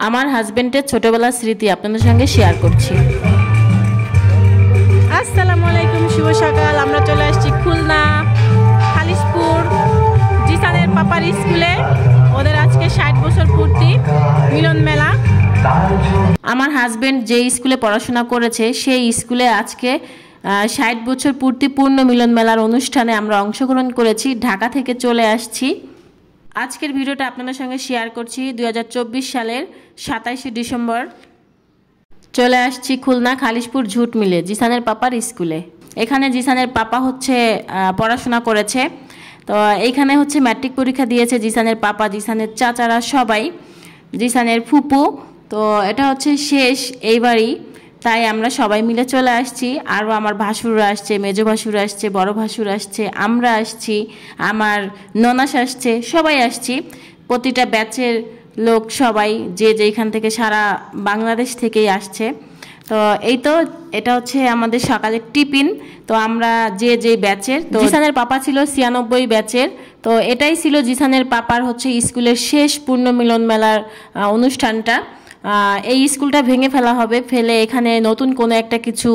আমার হাজবেন্ডের ছোটবেলার স্মৃতি আপনাদের সঙ্গে শেয়ার করছি। আসসালামু আলাইকুম, শুভ সকাল। আমরা চলে আসছি খুলনা খালিশপুর জিসানের পাপার স্কুলে। ওদের আজকে 60 বছর পূর্তি মিলন মেলা। আমার হাজবেন্ড যে স্কুলে পড়াশোনা করেছে সেই স্কুলে আজকে 60 বছর পূর্তি পূর্ণ মিলন মেলার অনুষ্ঠানে আমরা অংশগ্রহণ করেছি। ঢাকা থেকে চলে আসছি। আজকের ভিডিওটা আপনাদের সঙ্গে শেয়ার করছি 2024 সালের 27শে ডিসেম্বর। চলে আসছি খুলনা খালিশপুর ঝুট মিলে জিসানের পাপার স্কুলে। এখানে জিসানের পাপা হচ্ছে পড়াশোনা করেছে। তো এইখানে হচ্ছে ম্যাট্রিক পরীক্ষা দিয়েছে জিসানের পাপা, জিসানের চাচারা সবাই, জিসানের ফুপু। তো এটা হচ্ছে শেষ এইবারই, তাই আমরা সবাই মিলে চলে আসছি। আরও আমার ভাসুররা আসছে, মেজো ভাসুর আসছে, বড় ভাসুর আসছে, আমরা আসছি, আমার ননাস আসছে, সবাই আসছি। প্রতিটা ব্যাচের লোক সবাই যে যেখান থেকে সারা বাংলাদেশ থেকেই আসছে। তো এই তো এটা হচ্ছে আমাদের সকালের টিফিন। তো আমরা যে যে ব্যাচের, তো জিসানের পাপা ছিল 96 ব্যাচের। তো এটাই ছিল জিসানের পাপার হচ্ছে স্কুলের শেষ পূর্ণ মিলন মেলার অনুষ্ঠানটা। এই স্কুলটা ভেঙে ফেলা হবে, ফেলে এখানে নতুন কোনো একটা কিছু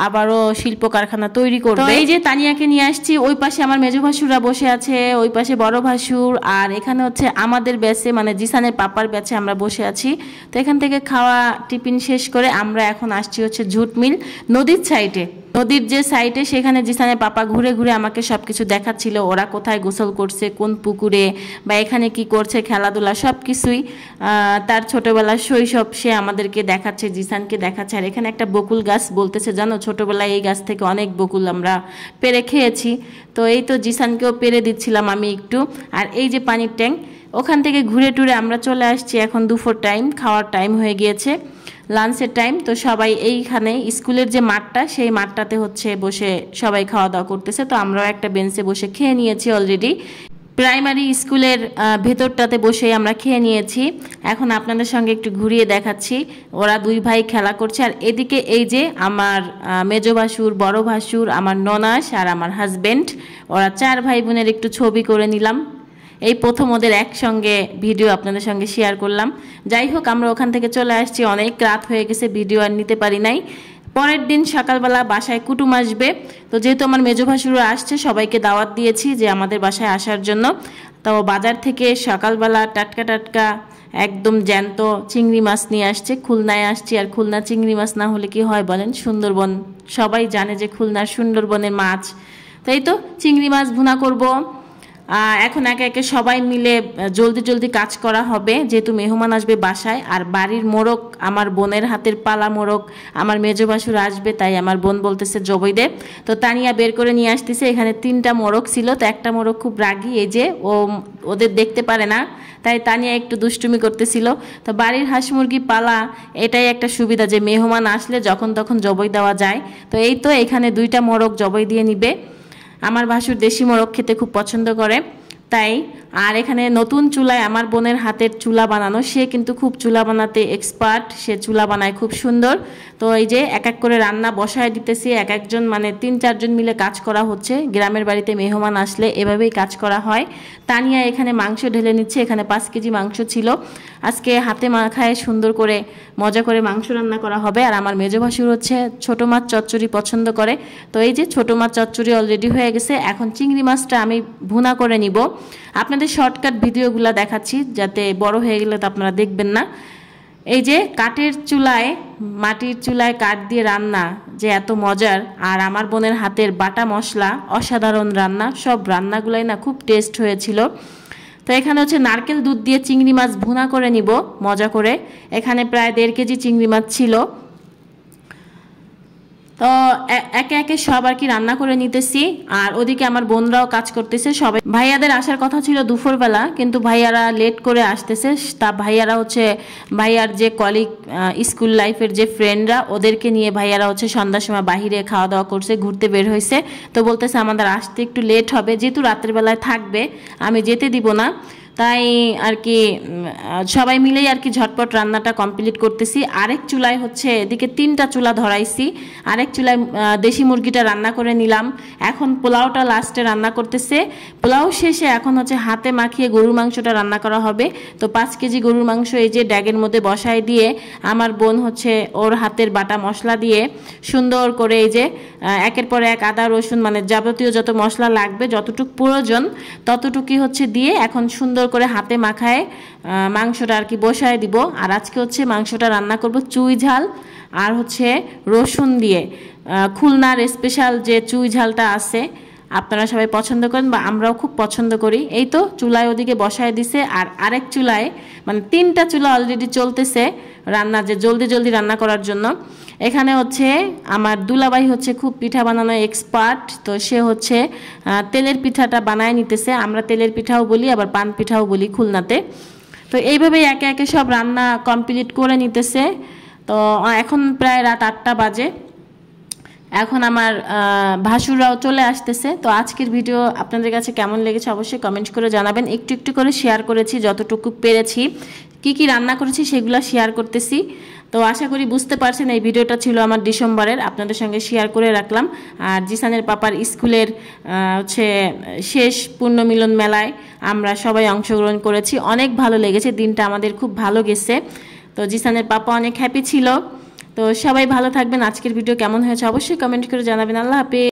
আবারও শিল্প কারখানা তৈরি করবে। এই যে তানিয়াকে নিয়ে আসছি, ওই পাশে আমার মেজো ভাসুররা বসে আছে, ওই পাশে বড় ভাসুর, আর এখানে হচ্ছে আমাদের ব্যাচে মানে জিসানের পাপার ব্যাচে আমরা বসে আছি। তো এখান থেকে খাওয়া টিফিন শেষ করে আমরা এখন আসছি হচ্ছে ঝুট মিল নদীর সাইডে। নদীর যে সাইডে সেখানে জিসানের পাপা ঘুরে ঘুরে আমাকে সব কিছু দেখাচ্ছিল, ওরা কোথায় গোসল করছে, কোন পুকুরে, বা এখানে কি করছে, খেলাধুলা সব কিছুই তার ছোটোবেলার শৈশব সে আমাদেরকে দেখাচ্ছে, জিসানকে দেখাচ্ছে। আর এখানে একটা বকুল গাছ, বলতেছে জানো ছোটোবেলায় এই গাছ থেকে অনেক বকুল আমরা পেরে খেয়েছি। তো এই তো জিসানকেও পেরে দিচ্ছিলাম আমি একটু। আর এই যে পানির ট্যাঙ্ক, ওখান থেকে ঘুরে টুরে আমরা চলে আসছি। এখন দুপুর টাইম, খাওয়ার টাইম হয়ে গিয়েছে, লাঞ্চের টাইম। তো সবাই এইখানে স্কুলের যে মাঠটা, সেই মাঠটাতে হচ্ছে বসে সবাই খাওয়া দাওয়া করতেছে। তো আমরাও একটা বেঞ্চে বসে খেয়ে নিয়েছি অলরেডি। প্রাইমারি স্কুলের ভেতরটাতে বসেই আমরা খেয়ে নিয়েছি। এখন আপনাদের সঙ্গে একটু ঘুরিয়ে দেখাচ্ছি, ওরা দুই ভাই খেলা করছে। আর এদিকে এই যে আমার মেজো ভাসুর, বড় ভাসুর, আমার ননাস আর আমার হাজবেন্ড, ওরা 4 ভাই বোনের একটু ছবি করে নিলাম। এই প্রথম ওদের একসঙ্গে ভিডিও আপনাদের সঙ্গে শেয়ার করলাম। যাই হোক, আমরা ওখান থেকে চলে আসছি, অনেক রাত হয়ে গেছে, ভিডিও আর নিতে পারি নাই। পরের দিন সকালবেলা বাসায় কুটুম আসবে। তো যেহেতু আমার মেজো ভাসুরও আসছে, সবাইকে দাওয়াত দিয়েছি যে আমাদের বাসায় আসার জন্য। তো বাজার থেকে সকালবেলা টাটকা টাটকা একদম জ্যান্ত চিংড়ি মাছ নিয়ে আসছে। খুলনায় আসছি, আর খুলনা চিংড়ি মাছ না হলে কি হয় বলেন, সুন্দরবন সবাই জানে যে খুলনার সুন্দরবনের মাছ। তাই তো চিংড়ি মাছ ভুনা করব। এখন একে একে সবাই মিলে জলদি জলদি কাজ করা হবে, যেহেতু মেহমান আসবে বাসায়। আর বাড়ির মোরগ আমার বোনের হাতের পালা মোরগ, আমার মেজো ভাসুর আসবে, তাই আমার বোন বলতেছে জবই দে। তো তানিয়া বের করে নিয়ে আসতেছে। এখানে 3টা মোরগ ছিল, তো একটা মোরগ খুব রাগী, এই যে ওদের দেখতে পারে না, তাই তানিয়া একটু দুষ্টুমি করতেছিল। তো বাড়ির হাঁস মুরগি পালা এটাই একটা সুবিধা যে মেহমান আসলে যখন তখন জবই দেওয়া যায়। তো এই তো এখানে 2টা মোরগ জবই দিয়ে নিবে। আমার ভাসুর দেশি মোরগ খেতে খুব পছন্দ করে, তাই। আর এখানে নতুন চুলায় আমার বোনের হাতের চুলা বানানো, সে কিন্তু খুব চুলা বানাতে এক্সপার্ট, সে চুলা বানায় খুব সুন্দর। তো এই যে এক এক করে রান্না বসায় দিতেছি, এক একজন মানে 3-4 জন মিলে কাজ করা হচ্ছে। গ্রামের বাড়িতে মেহমান আসলে এভাবেই কাজ করা হয়। তানিয়া এখানে মাংস ঢেলে নিচ্ছে, এখানে 5 কেজি মাংস ছিল। আজকে হাতে মাখায় সুন্দর করে মজা করে মাংস রান্না করা হবে। আর আমার মেজো ভাসুর হচ্ছে ছোট মাছ চচ্চড়ি পছন্দ করে। তো এই যে ছোট মাছ চচ্চড়ি অলরেডি হয়ে গেছে। এখন চিংড়ি মাছটা আমি ভুনা করে নিব। আপনাদের শর্টকাট ভিডিওগুলো দেখাচ্ছি, যাতে বড় হয়ে গেলে তো আপনারা দেখবেন না। এই যে কাঠের চুলায়, মাটির চুলায় কাঠ দিয়ে রান্না যে এত মজার, আর আমার বোনের হাতের বাটা মশলা অসাধারণ রান্না, সব রান্নাগুলাই না খুব টেস্ট হয়েছিল। তো এখানে হচ্ছে নারকেল দুধ দিয়ে চিংড়ি মাছ ভুনা করে নিব মজা করে। এখানে প্রায় 1.5 কেজি চিংড়ি মাছ ছিল। তো একে একে সব আর কি রান্না করে নিতেছি। আর ওদিকে আমার বোনরাও কাজ করতেছে সবাই। ভাইয়াদের আসার কথা ছিল দুপুরবেলা, কিন্তু ভাইয়ারা লেট করে আসতেছে। তা ভাইয়ারা হচ্ছে ভাইয়ার যে কলিগ, স্কুল লাইফের যে ফ্রেন্ডরা, ওদেরকে নিয়ে ভাইয়ারা হচ্ছে সন্ধ্যার সময় বাহিরে খাওয়া দাওয়া করছে, ঘুরতে বের হয়েছে। তো বলতেছে আমাদের আসতে একটু লেট হবে, যেহেতু রাতের বেলায় থাকবে, আমি যেতে দিব না। তাই আর কি সবাই মিলেই আর কি ঝটপট রান্নাটা কমপ্লিট করতেছি। আরেক চুলায় হচ্ছে এদিকে 3টা চুলা ধরাইছি, আরেক চুলায় দেশি মুরগিটা রান্না করে নিলাম। এখন পোলাওটা লাস্টে রান্না করতেছে। পোলাও শেষে এখন হচ্ছে হাতে মাখিয়ে গরুর মাংসটা রান্না করা হবে। তো 5 কেজি গরুর মাংস এই যে ড্যাগের মধ্যে বসায় দিয়ে আমার বোন হচ্ছে ওর হাতের বাটা মশলা দিয়ে সুন্দর করে এই যে একের পর এক আদা রসুন মানে যাবতীয় যত মশলা লাগবে যতটুকু প্রয়োজন ততটুকুই হচ্ছে দিয়ে এখন সুন্দর করে হাতে মাখায় মাংসটা আর কি বসায় দিব। আর আজকে হচ্ছে মাংসটা রান্না করব চুই ঝাল আর হচ্ছে রসুন দিয়ে। খুলনার স্পেশাল যে চুই ঝালটা আছে আপনারা সবাই পছন্দ করেন বা আমরাও খুব পছন্দ করি। এই তো চুলায় ওদিকে বসায় দিছে আর আরেক চুলায় মানে 3টা চুলা অলরেডি চলতেছে রান্না, যে জলদি জলদি রান্না করার জন্য। এখানে হচ্ছে আমার দুলাভাই হচ্ছে খুব পিঠা বানানো এক্সপার্ট, তো সে হচ্ছে তেলের পিঠাটা বানায় নিতেছে। আমরা তেলের পিঠাও বলি আবার পান পিঠাও বলি খুলনাতে। তো এইভাবেই একে একে সব রান্না কমপ্লিট করে নিতেছে। তো এখন প্রায় রাত 8টা বাজে। এখন আমার ভাসুররাও চলে আসতেছে। তো আজকের ভিডিও আপনাদের কাছে কেমন লেগেছে অবশ্যই কমেন্ট করে জানাবেন। একটু একটু করে শেয়ার করেছি যতটুকু পেরেছি, কি কি রান্না করেছি সেগুলো শেয়ার করতেছি। তো আশা করি বুঝতে পারছেন এই ভিডিওটা ছিল আমার ডিসেম্বরের, আপনাদের সঙ্গে শেয়ার করে রাখলাম। আর জিসানের পাপার স্কুলের হচ্ছে শেষ পুণ্যমিলন মেলায় আমরা সবাই অংশগ্রহণ করেছি, অনেক ভালো লেগেছে, দিনটা আমাদের খুব ভালো গেছে। তো জিসানের পাপা অনেক হ্যাপি ছিল। তো সবাই ভালো থাকবেন। আজকের ভিডিও কেমন হয়েছে অবশ্যই কমেন্ট করে জানাবেন। আল্লাহ হাফেজ।